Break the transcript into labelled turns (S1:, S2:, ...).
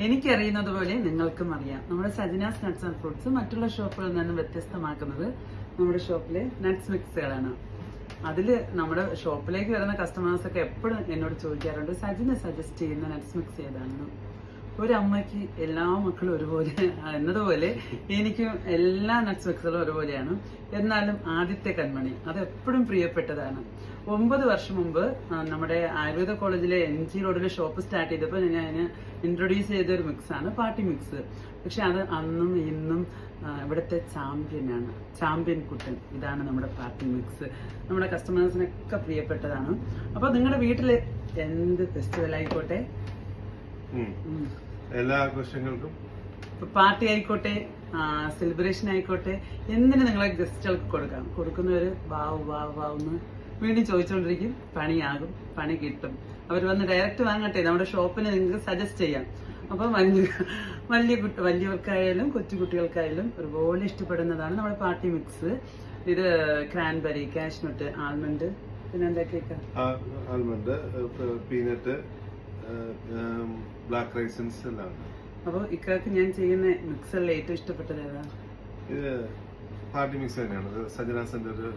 S1: എനിക്കറിയുന്നത് പോലെ നിങ്ങൾക്കും അറിയാം. നമ്മുടെ സജനാസ് നട്ട്സ് ആൻഡ് ഫ്രൂട്ട്സ് മറ്റുള്ള ഷോപ്പുകളിൽ നിന്നും വ്യത്യസ്തമാക്കുന്നത് നമ്മുടെ ഷോപ്പിലെ നട്ട്സ് മിക്സുകളാണ്. അതില് നമ്മുടെ ഷോപ്പിലേക്ക് വരുന്ന കസ്റ്റമേഴ്സ് ഒക്കെ എപ്പോഴും എന്നോട് ചോദിക്കാറുണ്ട്, സജിന് സജസ്റ്റ് ചെയ്യുന്ന നട്ട്സ് മിക്സ് ഏതാണെന്ന്. ഒരമ്മയ്ക്ക് എല്ലാ മക്കളും ഒരുപോലെ എന്നതുപോലെ എനിക്കും എല്ലാ നട്ട്സ് മിക്സുകളും ഒരുപോലെയാണ്. എന്നാലും ആദ്യത്തെ കൺമണി അത് എപ്പോഴും പ്രിയപ്പെട്ടതാണ്. 9 വർഷം മുമ്പ് നമ്മുടെ ആയുർവേദ കോളേജിലെ MG റോഡിലെ ഷോപ്പ് സ്റ്റാർട്ട് ചെയ്തപ്പോൾ ഞാൻ ഇൻട്രൊഡ്യൂസ് ചെയ്ത ഒരു മിക്സാണ് പാർട്ടി മിക്സ്. പക്ഷെ അത് അന്നും ഇന്നും ഇവിടുത്തെ ചാമ്പ്യനാണ്, ചാമ്പ്യൻ കുട്ടൻ. ഇതാണ് നമ്മുടെ പാർട്ടി മിക്സ്. നമ്മുടെ കസ്റ്റമേഴ്സിനൊക്കെ പ്രിയപ്പെട്ടതാണ്. അപ്പൊ നിങ്ങളുടെ വീട്ടില് എന്ത് ഫെസ്റ്റിവൽ ആയിക്കോട്ടെ,
S2: എല്ലാ ആഘോഷങ്ങൾക്കും,
S1: പാർട്ടി ആയിക്കോട്ടെ, സെലിബ്രേഷൻ ആയിക്കോട്ടെ, എന്തിനു നിങ്ങളെ ഗസ്റ്റുകൾക്ക് കൊടുക്കാം. കൊടുക്കുന്നവര് വാവുന്ന് വീണ്ടും ചോദിച്ചുകൊണ്ടിരിക്കും. പണിയാകും, പണി കിട്ടും. അവർ വന്ന് ഡയറക്റ്റ് വാങ്ങട്ടെ, നമ്മുടെ ഷോപ്പിന് നിങ്ങൾക്ക് സജസ്റ്റ് ചെയ്യാം. അപ്പൊ വലിയവർക്കായാലും കൊച്ചുകുട്ടികൾക്കായാലും ഒരുപോലെ ഇഷ്ടപ്പെടുന്നതാണ് നമ്മുടെ പാർട്ടി മിക്സ്. ഇത് ക്രാൻബെറി, കാഷ്നട്ട്, ആൽമണ്ട്, പിന്നെ എന്തൊക്കെയൊക്കെ,
S2: ആൽമണ്ട്, പീനട്ട്, ബ്ലാക്ക് റൈസൻസ് എല്ലാം.
S1: അപ്പൊ ഇക്കാക്ക് ഞാൻ ചെയ്യുന്ന മിക്സുകളിൽ ഏറ്റവും ഇഷ്ടപ്പെട്ടത് ഏതാ?
S2: ഇത് പാർട്ടി മിക്സ് തന്നെയാണ്. സജനാസിന്റെ ഒരു